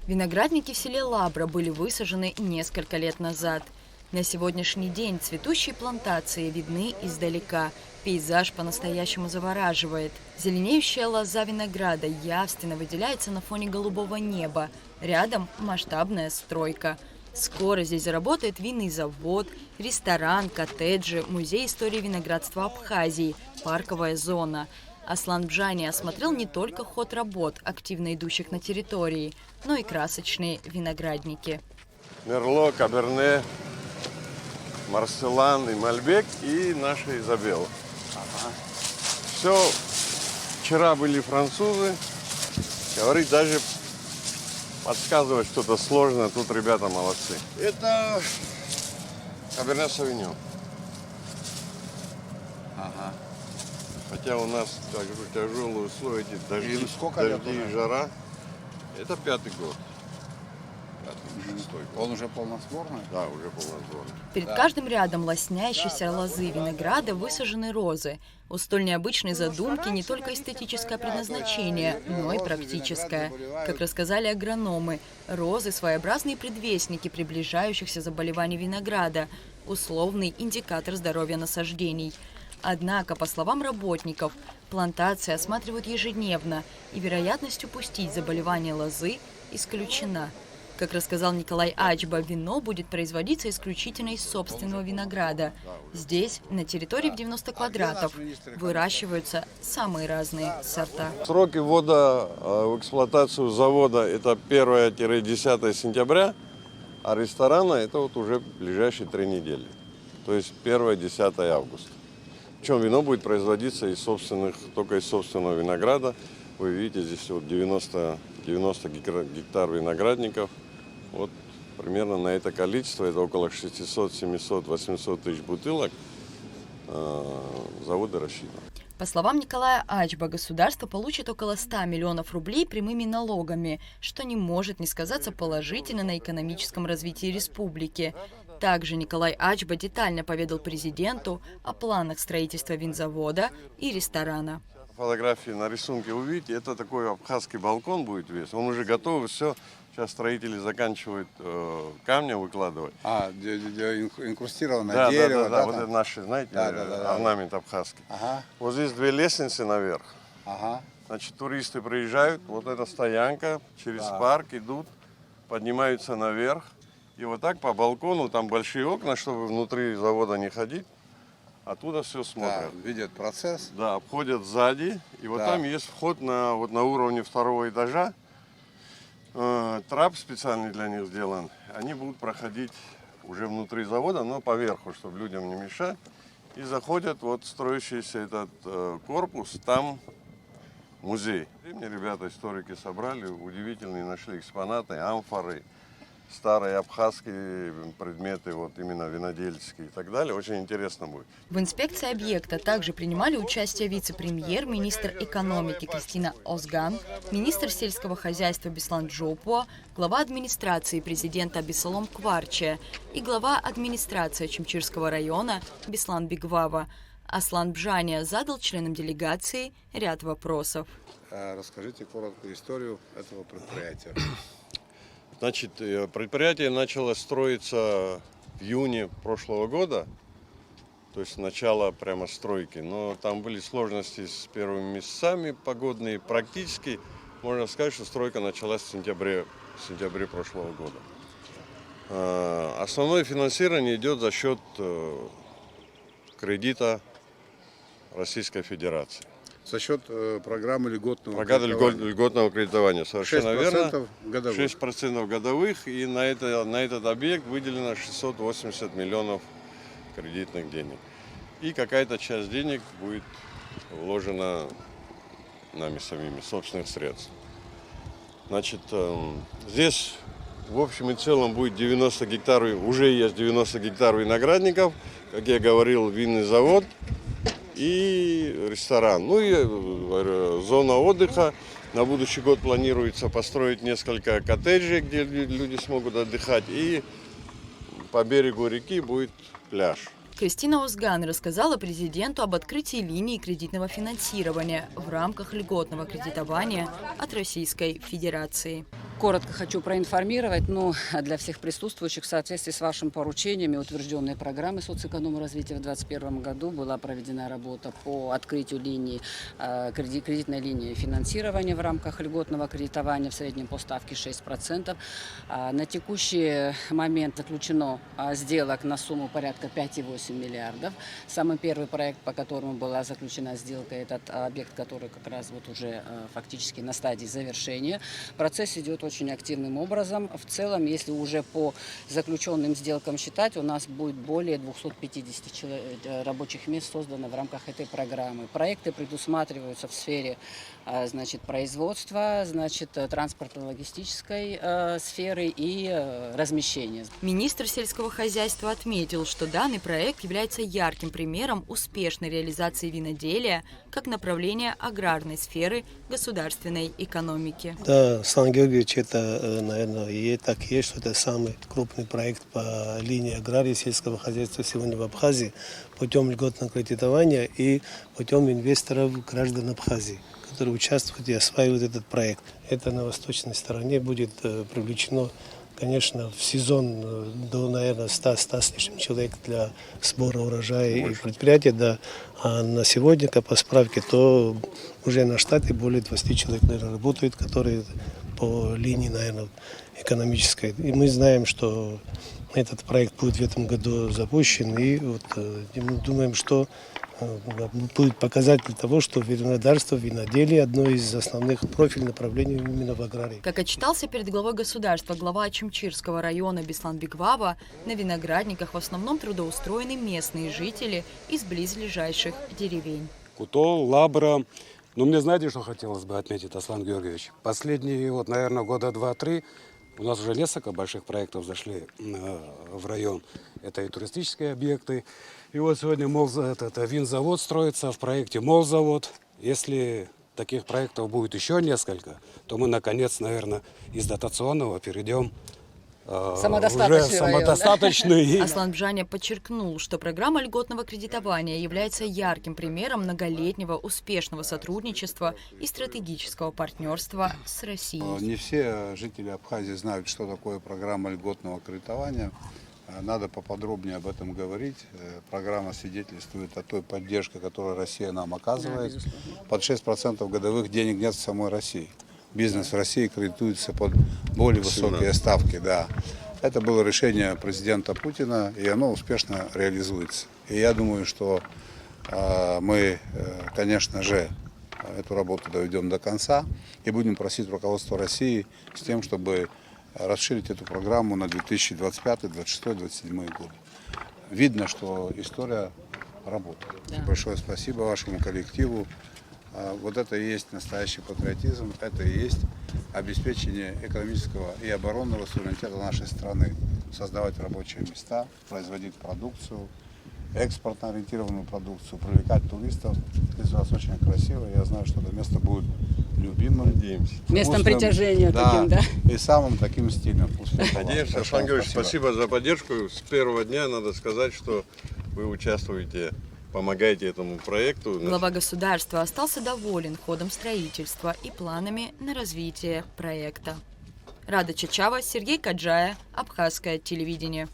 Виноградники в селе Лабра были высажены несколько лет назад. На сегодняшний день цветущие плантации видны издалека. Пейзаж по-настоящему завораживает. Зеленеющая лоза винограда явственно выделяется на фоне голубого неба. Рядом масштабная стройка. Скоро здесь заработает винный завод, ресторан, коттеджи, музей истории виноградства Абхазии, парковая зона. Аслан Бжани осмотрел не только ход работ, активно идущих на территории, но и красочные виноградники. Мерло, Каберне, Марселан и Мальбек и наша Изабелла. Все, вчера были французы, говорить даже подсказывать что-то сложное, тут ребята молодцы. Это Каберне Савиньон. Ага. Хотя у нас тяжелые условия, эти дожди и жара. Это 5-й год. 5-й. Он уже полносборный? Да, уже полносборный. Перед каждым рядом лоснящейся лозы винограда высажены розы. У столь необычной задумки не только эстетическое предназначение, но и практическое. Как рассказали агрономы, розы – своеобразные предвестники приближающихся заболеваний винограда, условный индикатор здоровья насаждений. Однако, по словам работников, плантации осматривают ежедневно, и вероятность упустить заболевание лозы исключена. Как рассказал Николай Ачба, вино будет производиться исключительно из собственного винограда. Здесь, на территории в 90 квадратов, выращиваются самые разные сорта. Сроки ввода в эксплуатацию завода – это 1-10 сентября, а ресторана – это вот уже ближайшие 3 недели, то есть 1-10 августа. Причем вино будет производиться только из собственного винограда. Вы видите, здесь вот 90 гектар виноградников. Вот примерно на это количество, это около 600, 700, 800 тысяч бутылок, заводы рассчитаны. По словам Николая Ачба, государство получит около 100 миллионов рублей прямыми налогами, что не может не сказаться положительно на экономическом развитии республики. Также Николай Ачба детально поведал президенту о планах строительства винзавода и ресторана. Фотографии на рисунке увидите, это такой абхазский балкон будет весь. Он уже готов, все. Сейчас строители заканчивают камня выкладывать. Инкрустированное дерево. Да, вот это наши, знаете, орнамент абхазский. Ага. Вот здесь 2 лестницы наверх. Ага. Значит, туристы приезжают, вот эта стоянка, через парк идут, поднимаются наверх. И вот так по балкону, там большие окна, чтобы внутри завода не ходить. Оттуда все смотрят. Да, видят процесс. Да, обходят сзади. И вот там есть вход на уровне 2-го этажа. Трап специальный для них сделан. Они будут проходить уже внутри завода, но поверху, чтобы людям не мешать. И заходят, вот строящийся этот корпус, там музей. И мне ребята, историки, собрали, удивительные нашли экспонаты, амфоры, старые абхазские предметы, вот именно винодельческие и так далее. Очень интересно будет. В инспекции объекта также принимали участие вице-премьер, министр экономики Кристина Озган, министр сельского хозяйства Беслан Джопуа, глава администрации президента Бесалом Кварче и глава администрации Чимчирского района Беслан Бигвава. Аслан Бжани задал членам делегации ряд вопросов. Расскажите короткую историю этого предприятия. Значит, предприятие начало строиться в июне прошлого года, то есть начало прямо стройки, но там были сложности с первыми месяцами погодные. Практически можно сказать, что стройка началась в сентябре прошлого года. Основное финансирование идет за счет кредита Российской Федерации. За счет программы льготного кредитования. Совершенно 6% верно. годовых. 6% годовых. И на этот объект выделено 680 миллионов кредитных денег. И какая-то часть денег будет вложена нами самими, собственных средств. Значит, здесь в общем и целом будет 90 гектаров, уже есть 90 гектаров виноградников, как я говорил, винный завод и ресторан. Ну и зона отдыха. На будущий год планируется построить несколько коттеджей, где люди смогут отдыхать. И по берегу реки будет пляж. Кристина Озган рассказала президенту об открытии линии кредитного финансирования в рамках льготного кредитования от Российской Федерации. Коротко хочу проинформировать, для всех присутствующих в соответствии с вашим поручением и утвержденной программой соцэкономразвития в 2021 году была проведена работа по открытию кредитной линии финансирования в рамках льготного кредитования в среднем по ставке 6%. На текущий момент заключено сделок на сумму порядка 5,8 миллиардов. Самый первый проект, по которому была заключена сделка, этот объект, который как раз вот уже фактически на стадии завершения. Процесс идет очень активным образом. В целом, если уже по заключенным сделкам считать, у нас будет более 250 рабочих мест создано в рамках этой программы. Проекты предусматриваются в сфере производства, транспортно-логистической сферы и размещения. Министр сельского хозяйства отметил, что данный проект является ярким примером успешной реализации виноделия как направления аграрной сферы государственной экономики. Да, Сан Георгиевич, это, наверное, и так есть, что это самый крупный проект по линии аграрии и сельского хозяйства сегодня в Абхазии путем льготного кредитования и путем инвесторов граждан Абхазии, которые участвуют и осваивают этот проект. Это на восточной стороне будет привлечено, конечно, в сезон до, наверное, 100 с лишним человек для сбора урожая и предприятия, да. А на сегодня, как по справке, то уже на штате более 20 человек, наверное, работают, которые по линии, наверное, экономической. И мы знаем, что этот проект будет в этом году запущен, и вот мы думаем, что будет показатель того, что винодарство, виноделие – одно из основных профильных направлений именно в аграрии. Как отчитался перед главой государства глава Ачимчирского района Беслан Бекваба, на виноградниках в основном трудоустроены местные жители из близлежащих деревень. Кутол, Лабра. Но мне знаете, что хотелось бы отметить, Аслан Георгиевич? Последние, наверное, года 2-3 у нас уже несколько больших проектов зашли в район. Это и туристические объекты. И вот сегодня винзавод строится, в проекте молзавод. Если таких проектов будет еще несколько, то мы, наконец, наверное, из дотационного перейдем самодостаточный. Аслан Бжаня подчеркнул, что программа льготного кредитования является ярким примером многолетнего успешного сотрудничества и стратегического партнерства с Россией. Не все жители Абхазии знают, что такое программа льготного кредитования. Надо поподробнее об этом говорить. Программа свидетельствует о той поддержке, которую Россия нам оказывает. Под 6% годовых денег нет в самой России. Бизнес в России кредитуется под более высокие ставки. Да. Это было решение президента Путина, и оно успешно реализуется. И я думаю, что мы, конечно же, эту работу доведем до конца и будем просить руководство России с тем, чтобы расширить эту программу на 2025, 2026, 2027 годы. Видно, что история работает. Да. Большое спасибо вашему коллективу. Вот это и есть настоящий патриотизм, это и есть обеспечение экономического и оборонного суверенитета нашей страны. Создавать рабочие места, производить продукцию, экспортно ориентированную продукцию, привлекать туристов. Здесь у нас очень красиво, я знаю, что это место будет любимым. Надеемся. Местом притяжения таким, да? И самым таким стильным. Надеемся. Аслан Георгиевич, спасибо за поддержку. С первого дня надо сказать, что вы участвуете, помогаете этому проекту. Глава государства остался доволен ходом строительства и планами на развитие проекта. Рада Чачава, Сергей Каджая, Абхазское телевидение.